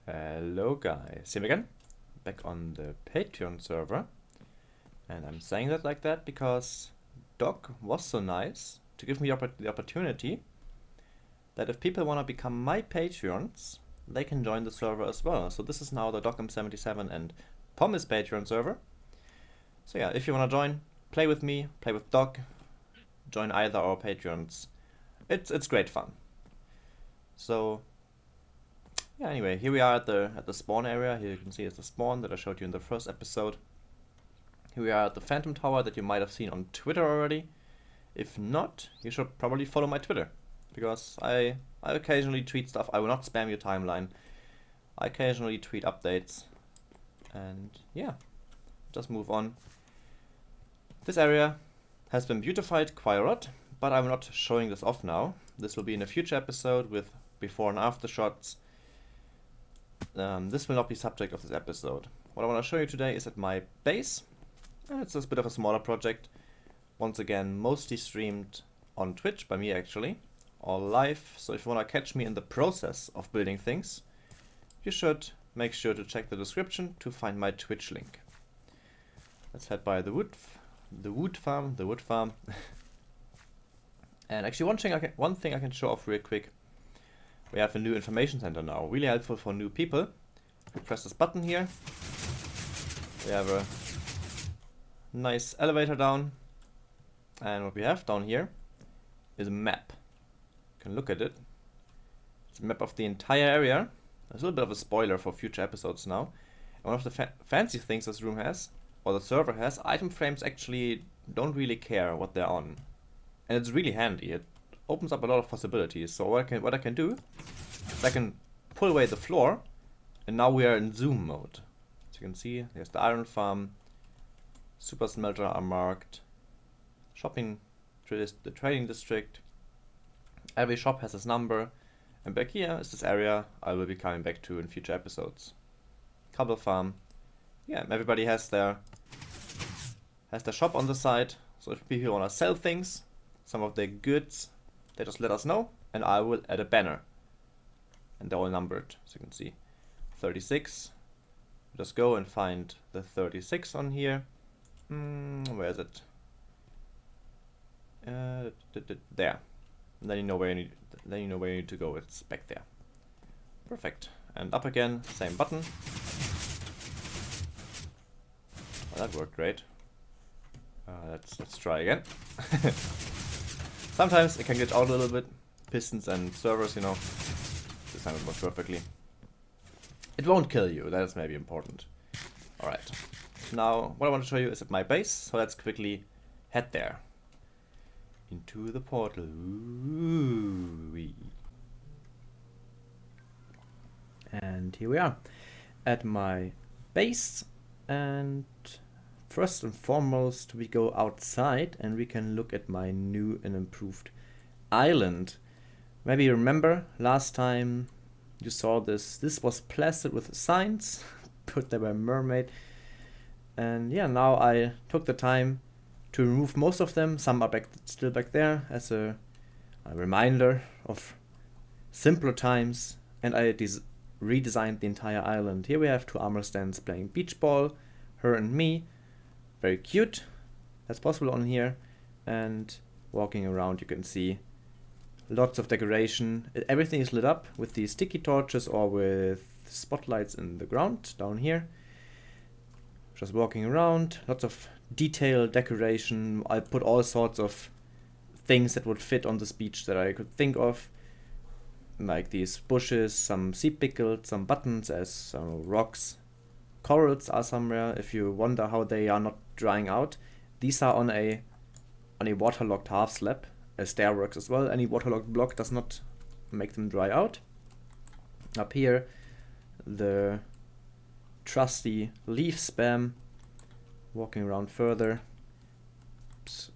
Hello guys, here again, back on the Patreon server, and I'm saying that like that because Doc was so nice to give me the opportunity that if people want to become my Patreons, they can join the server as well. So this is now the Dockland77 and Pommes Patreon server. So yeah, if you want to join, play with me, play with Doc, join either our Patreons. It's great fun. So yeah, anyway, here we are at the spawn area. Here you can see it's the spawn that I showed you in the first episode. Here we are at the Phantom Tower that you might have seen on Twitter already. If not, you should probably follow my Twitter, because I occasionally tweet stuff. I will not spam your timeline. I occasionally tweet updates. And yeah, just move on. This area has been beautified quite a lot, but I'm not showing this off now. This will be in a future episode with before and after shots. This will not be subject of this episode. What I want to show you today is at my base, and it's a bit of a smaller project. Once again, mostly streamed on Twitch by me actually, all live. So if you want to catch me in the process of building things, you should make sure to check the description to find my Twitch link. Let's head by the wood farm. And actually, one thing I can show off real quick. We have a new information center now, really helpful for new people. We press this button here. We have a nice elevator down, and what we have down here is a map. You can look at it. It's a map of the entire area. There's a little bit of a spoiler for future episodes now. And one of the fancy things this room has, or the server has, item frames actually don't really care what they're on. And it's really handy. It opens up a lot of possibilities. So what I can do is I can pull away the floor, and now we are in zoom mode. As you can see, there's the iron farm, super smelter are marked, shopping, the trading district. Every shop has its number, and back here is this area I will be coming back to in future episodes. Cobble farm. Yeah, everybody has their shop on the side. So if people want to sell things, some of their goods, they just let us know, and I will add a banner. And they're all numbered, as you can see. 36. Just go and find the 36 on here. Where is it? There. And then you know where you need to go. It's back there. Perfect. And up again, same button. Well, that worked great. Let's try again. Sometimes it can get out a little bit. Pistons and servers, you know. This time it works perfectly. It won't kill you, that is maybe important. Alright. Now, what I want to show you is at my base, so let's quickly head there. Into the portal. Ooh-wee. And here we are. At my base, and first and foremost, we go outside and we can look at my new and improved island. Maybe you remember last time you saw this. This was plastered with signs put there by Mermaid. And yeah, now I took the time to remove most of them. Some are still back there as a reminder of simpler times. And I redesigned the entire island. Here we have two armor stands playing beach ball, her and me. Very cute. That's possible on here. And walking around you can see lots of decoration. Everything is lit up with these sticky torches or with spotlights in the ground down here. Just walking around, lots of detailed decoration. I put all sorts of things that would fit on this beach that I could think of. Like these bushes, some sea pickles, some buttons as some rocks. Corals are somewhere, if you wonder how they are not drying out. These are on a waterlogged half slab, as stair works as well. Any waterlogged block does not make them dry out. Up here, the trusty leaf spam. Walking around further. Oops,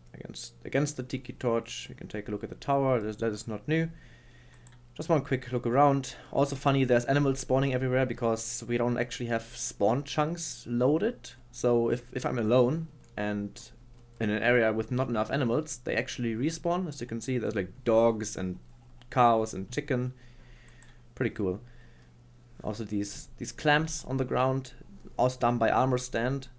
against the tiki torch, you can take a look at the tower. That is not new. Just one quick look around. Also funny, there's animals spawning everywhere because we don't actually have spawn chunks loaded. So if I'm alone and in an area with not enough animals, they actually respawn. As you can see, there's like dogs and cows and chicken. Pretty cool. Also these clamps on the ground, also done by Armor Stand.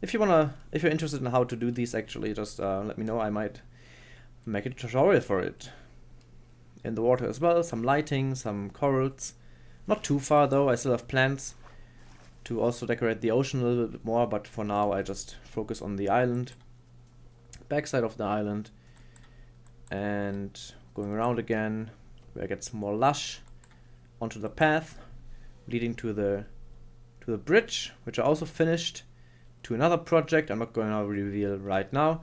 If you're interested in how to do these, actually, just let me know. I might make a tutorial for it. In the water as well, some lighting, some corals. Not too far though. I still have plans to also decorate the ocean a little bit more, but for now I just focus on the island, backside of the island, and going around again where it gets more lush, onto the path leading to the bridge, which I also finished, to another project I'm not going to reveal right now.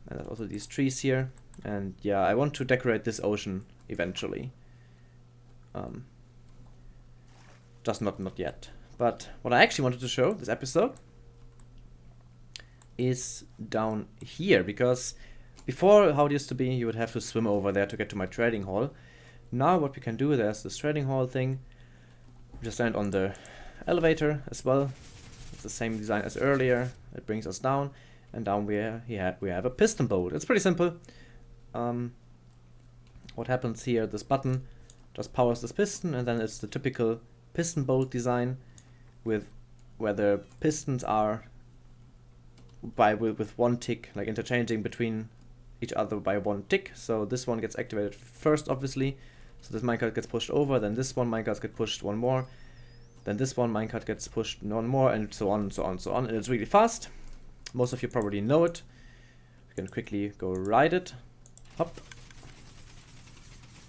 And there's also these trees here, and yeah, I want to decorate this ocean eventually. Just not yet. But what I actually wanted to show this episode is down here, because before, how it used to be, you would have to swim over there to get to my trading hall. Now what we can do, there's this trading hall thing. We just land on the elevator as well. It's the same design as earlier. It brings us down, and down we have a piston boat. It's pretty simple. What happens here, this button just powers this piston, and then it's the typical piston boat design with where the pistons are with one tick, like interchanging between each other by one tick. So this one gets activated first, obviously. So this minecart gets pushed over, then this one minecart gets pushed one more, then this one minecart gets pushed one more, and so on, so on, so on. And it's really fast. Most of you probably know it. You can quickly go ride it. Hop.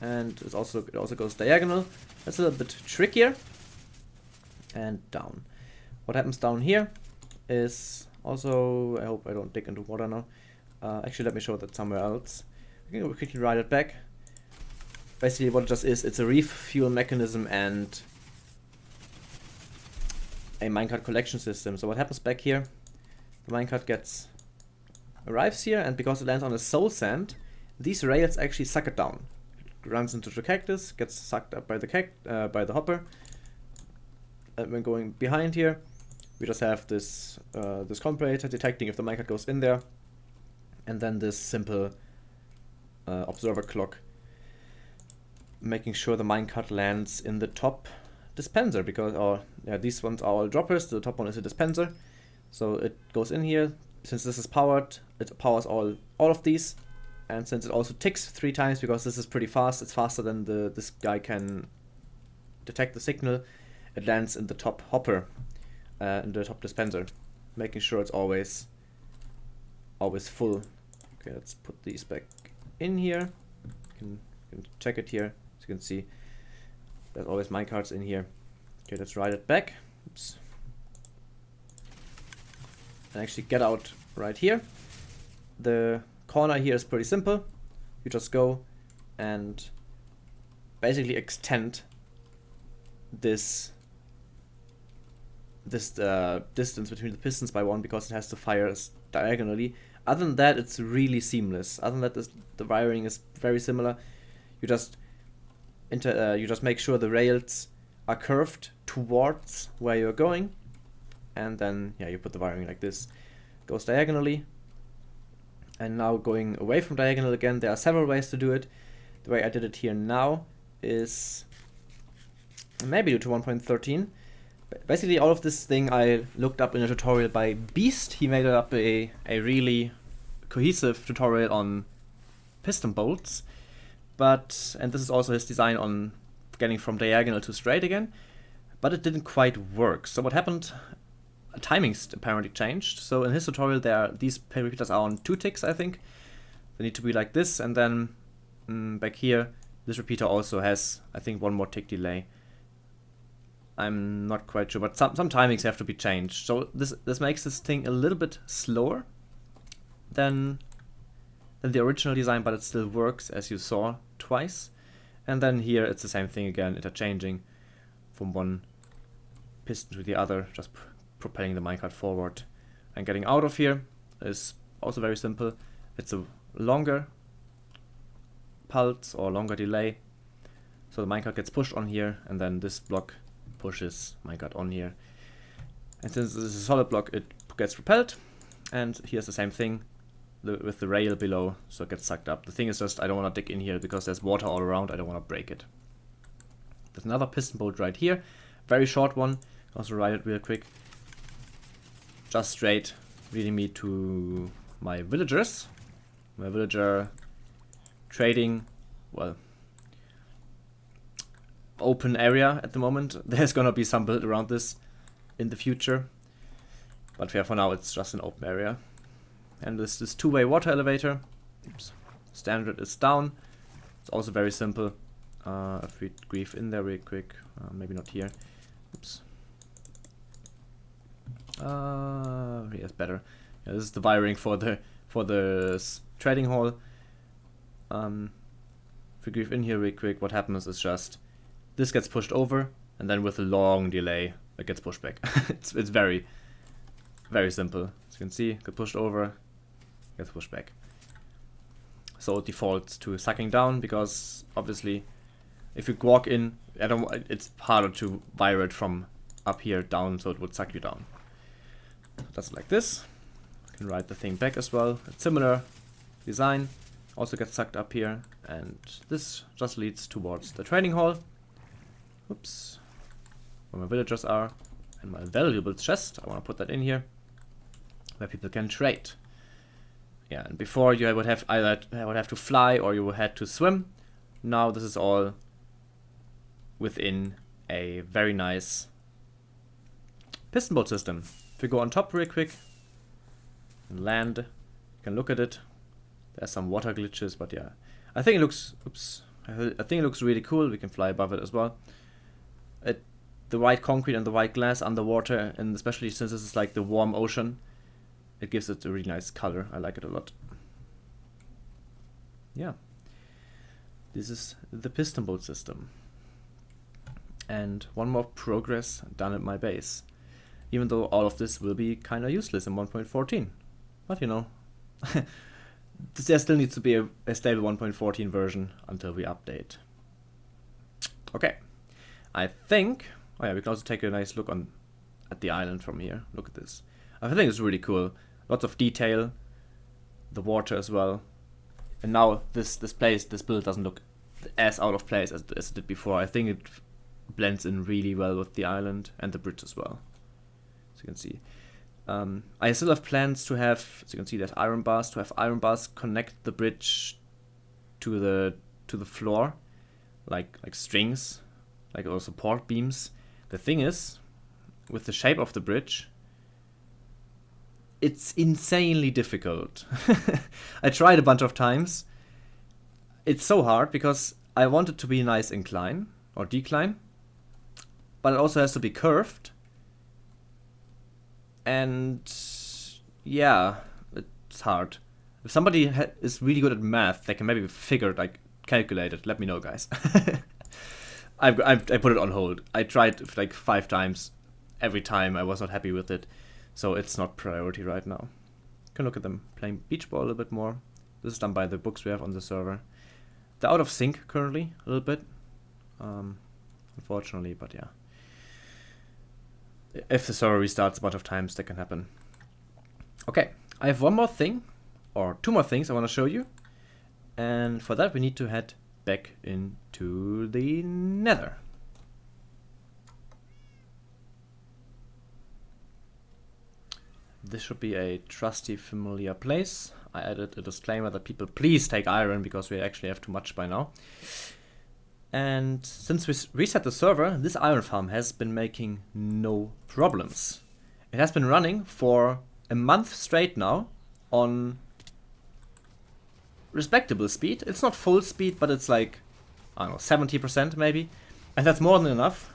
And it also goes diagonal. That's a little bit trickier. And down. What happens down here is also, I hope I don't dig into water now. Actually, let me show that somewhere else. We can quickly ride it back. Basically what it just is, it's a refuel mechanism and a minecart collection system. So what happens back here, the minecart arrives here, and because it lands on a soul sand, these rails actually suck it down. It runs into the cactus, gets sucked up by the hopper. And when going behind here, we just have this comparator detecting if the minecart goes in there, and then this simple observer clock making sure the minecart lands in the top dispenser, because these ones are all droppers. The top one is a dispenser, so it goes in here. Since this is powered, it powers all of these, and since it also ticks 3 times because this is pretty fast, it's faster than this guy can detect the signal, it lands in the top hopper, in the top dispenser, making sure it's always full. Okay, let's put these back in here. You can check it here. As you can see, there's always minecarts in here. Okay, let's ride it back. Oops. And actually get out right here. The corner here is pretty simple. You just go and basically extend this distance between the pistons by 1, because it has to fire diagonally. Other than that, it's really seamless. Other than that, the wiring is very similar. You just make sure the rails are curved towards where you're going, and then you put the wiring like this. Goes diagonally. And now going away from diagonal again, there are several ways to do it. The way I did it here now is maybe due to 1.13. Basically, all of this thing I looked up in a tutorial by Beast. He made up a really cohesive tutorial on piston bolts. And this is also his design on getting from diagonal to straight again. But it didn't quite work. So what happened? Timings apparently changed. So in his tutorial, these repeaters are on 2 ticks, I think. They need to be like this, and then back here, this repeater also has, I think, 1 more tick delay. I'm not quite sure, but some timings have to be changed. So this makes this thing a little bit slower than the original design, but it still works, as you saw twice. And then here it's the same thing again, interchanging from one piston to the other, just propelling the minecart forward. And getting out of here is also very simple. It's a longer pulse or longer delay. So the minecart gets pushed on here, and then this block pushes minecart on here. And since this is a solid block, it gets repelled. And here's the same thing with the rail below, so it gets sucked up. The thing is just, I don't want to dig in here because there's water all around. I don't want to break it. There's another piston bolt right here. Very short one. Also ride it real quick. Just straight, leading me to my villagers. My villager trading, well, open area at the moment. There's gonna be some build around this in the future. But yeah, for now it's just an open area. And this two-way water elevator. Oops. Standard is down. It's also very simple. If we grief in there real quick, maybe not here. Oops. Yes, better. Yeah, this is the wiring for the trading hall. If we grief in here real quick, what happens is just this gets pushed over, and then with a long delay, it gets pushed back. it's very, very simple. As you can see, get pushed over, gets pushed back. So it defaults to sucking down because obviously, if you walk in, it's harder to wire it from up here down, so it would suck you down. That's like this. You can ride the thing back as well. It's similar design. Also gets sucked up here, and this just leads towards the trading hall. Oops. Where my villagers are, and my valuable chest. I want to put that in here, where people can trade. Yeah, and before you would have to fly or you would have to swim. Now this is all within a very nice piston boat system. If we go on top real quick and land, you can look at it. There's some water glitches, but yeah, I think it looks. Oops, I think it looks really cool. We can fly above it as well. The white concrete and the white glass underwater, and especially since this is like the warm ocean, it gives it a really nice color. I like it a lot. Yeah, this is the piston boat system. And one more progress done at my base. Even though all of this will be kind of useless in 1.14. But you know, there still needs to be a stable 1.14 version until we update. Okay, I think, oh yeah, we can also take a nice look at the island from here. Look at this. I think it's really cool. Lots of detail, the water as well. And now this build doesn't look as out of place as it did before. I think it blends in really well with the island and the bridge as well. As you can see. I still have plans to have, as you can see, there's iron bars, to have iron bars connect the bridge to the floor, like strings, like or support beams. The thing is, with the shape of the bridge, it's insanely difficult. I tried a bunch of times. It's so hard because I want it to be a nice incline or decline, but it also has to be curved. And yeah, it's hard. If somebody is really good at math, they can maybe calculate it. Let me know, guys. I put it on hold. I tried like 5 times. Every time I was not happy with it. So it's not priority right now. You can look at them playing beach ball a little bit more. This is done by the books we have on the server. They're out of sync currently, a little bit. Unfortunately, but yeah. If the server restarts a bunch of times, that can happen. Okay, I have one more thing, or 2 more things I want to show you. And for that we need to head back into the Nether. This should be a trusty, familiar place. I added a disclaimer that people please take iron because we actually have too much by now. And since we reset the server, this iron farm has been making no problems. It has been running for a month straight now on respectable speed. It's not full speed, but it's like, I don't know, 70% maybe. And that's more than enough.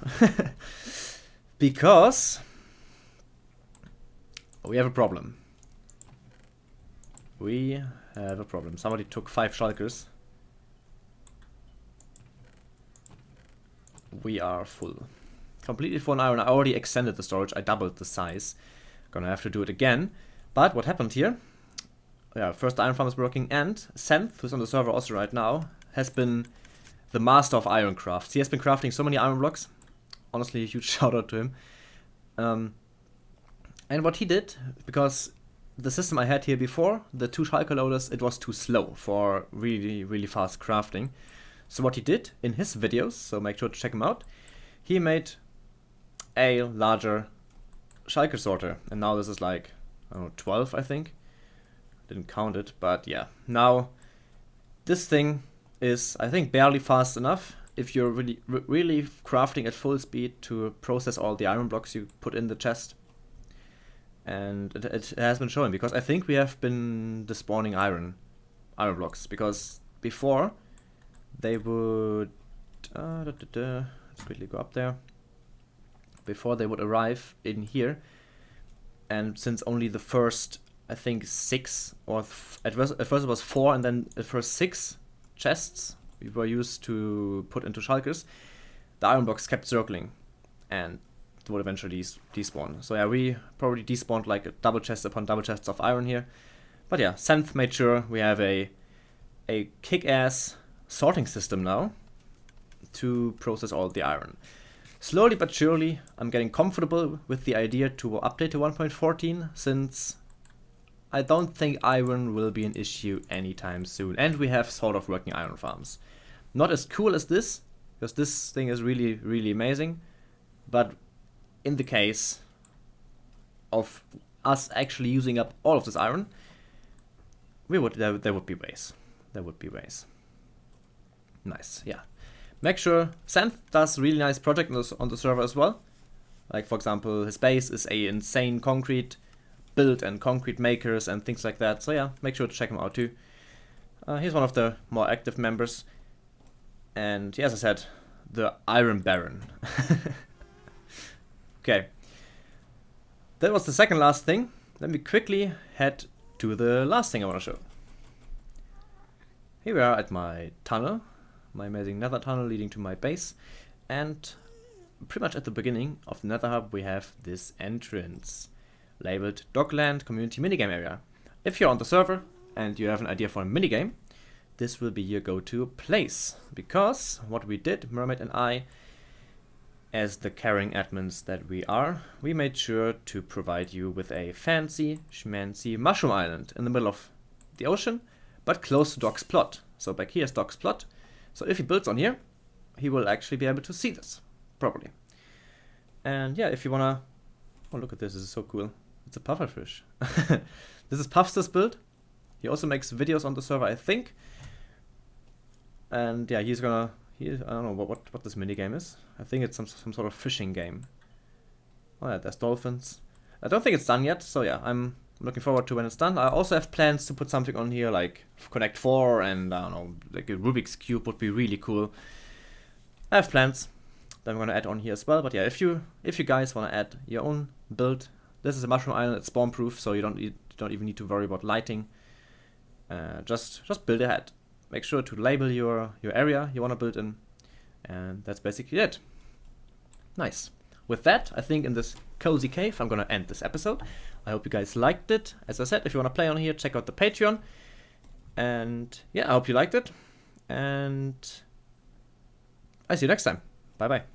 Because we have a problem. We have a problem. Somebody took 5 shulkers. We are full. Completely full on iron. I already extended the storage. I doubled the size. Gonna have to do it again. But what happened here? Yeah, first the iron farm is working, and Senth, who's on the server also right now, has been the master of iron crafts. He has been crafting so many iron blocks. Honestly, a huge shout out to him. And what he did, because the system I had here before, the 2 shulker loaders, it was too slow for really, really fast crafting. So what he did in his videos, so make sure to check him out, he made a larger shulker sorter, and now this is like, I don't know, 12 I think. Didn't count it, but yeah. Now this thing is, I think, barely fast enough if you're really crafting at full speed to process all the iron blocks you put in the chest. And it has been showing, because I think we have been despawning iron blocks, because before they would let's quickly go up there. Before they would arrive in here, and since only the first, I think, 6 or at first it was 4, and then the first 6 chests we were used to put into shulkers, the iron blocks kept circling and would eventually despawn. So yeah, we probably despawned like a double chest upon double chests of iron here. But yeah, Senth made sure we have a kick-ass sorting system now to process all the iron. Slowly but surely, I'm getting comfortable with the idea to update to 1.14, since I don't think iron will be an issue anytime soon, and we have sort of working iron farms. Not as cool as this, because this thing is really, really amazing, but in the case of us actually using up all of this iron, there would be ways. There would be ways. Nice, yeah. Make sure Senth does really nice project on the server as well. Like, for example, his base is a insane concrete build and concrete makers and things like that. So yeah, make sure to check him out too. He's one of the more active members. And yeah, as I said, the Iron Baron. Okay. That was the second last thing. Let me quickly head to the last thing I want to show. Here we are at my tunnel. My amazing nether tunnel leading to my base, and pretty much at the beginning of the nether hub we have this entrance labeled Dockland Community Minigame Area. If you're on the server and you have an idea for a minigame, this will be your go-to place, because what we did, Mermaid and I, as the caring admins that we are, we made sure to provide you with a fancy schmancy mushroom island in the middle of the ocean, but close to Doc's plot. So back here is Doc's plot. So if he builds on here, he will actually be able to see this properly. And yeah, if you wanna... Oh, look at this, this is so cool. It's a pufferfish. This is Puff's build. He also makes videos on the server, I think. And yeah, he's gonna... I don't know what this minigame is. I think it's some sort of fishing game. Oh yeah, there's dolphins. I don't think it's done yet, so yeah, I'm looking forward to when it's done. I also have plans to put something on here like Connect 4 and I don't know, like a Rubik's Cube would be really cool. I have plans that I'm gonna add on here as well. But yeah, if you guys wanna add your own build, this is a mushroom island. It's spawn proof, so you don't even need to worry about lighting. Just build ahead. Make sure to label your area you wanna build in, and that's basically it. Nice. With that, I think in this cozy cave, I'm gonna end this episode. I hope you guys liked it. As I said, if you wanna play on here, check out the Patreon. And yeah, I hope you liked it. And I see you next time. Bye bye.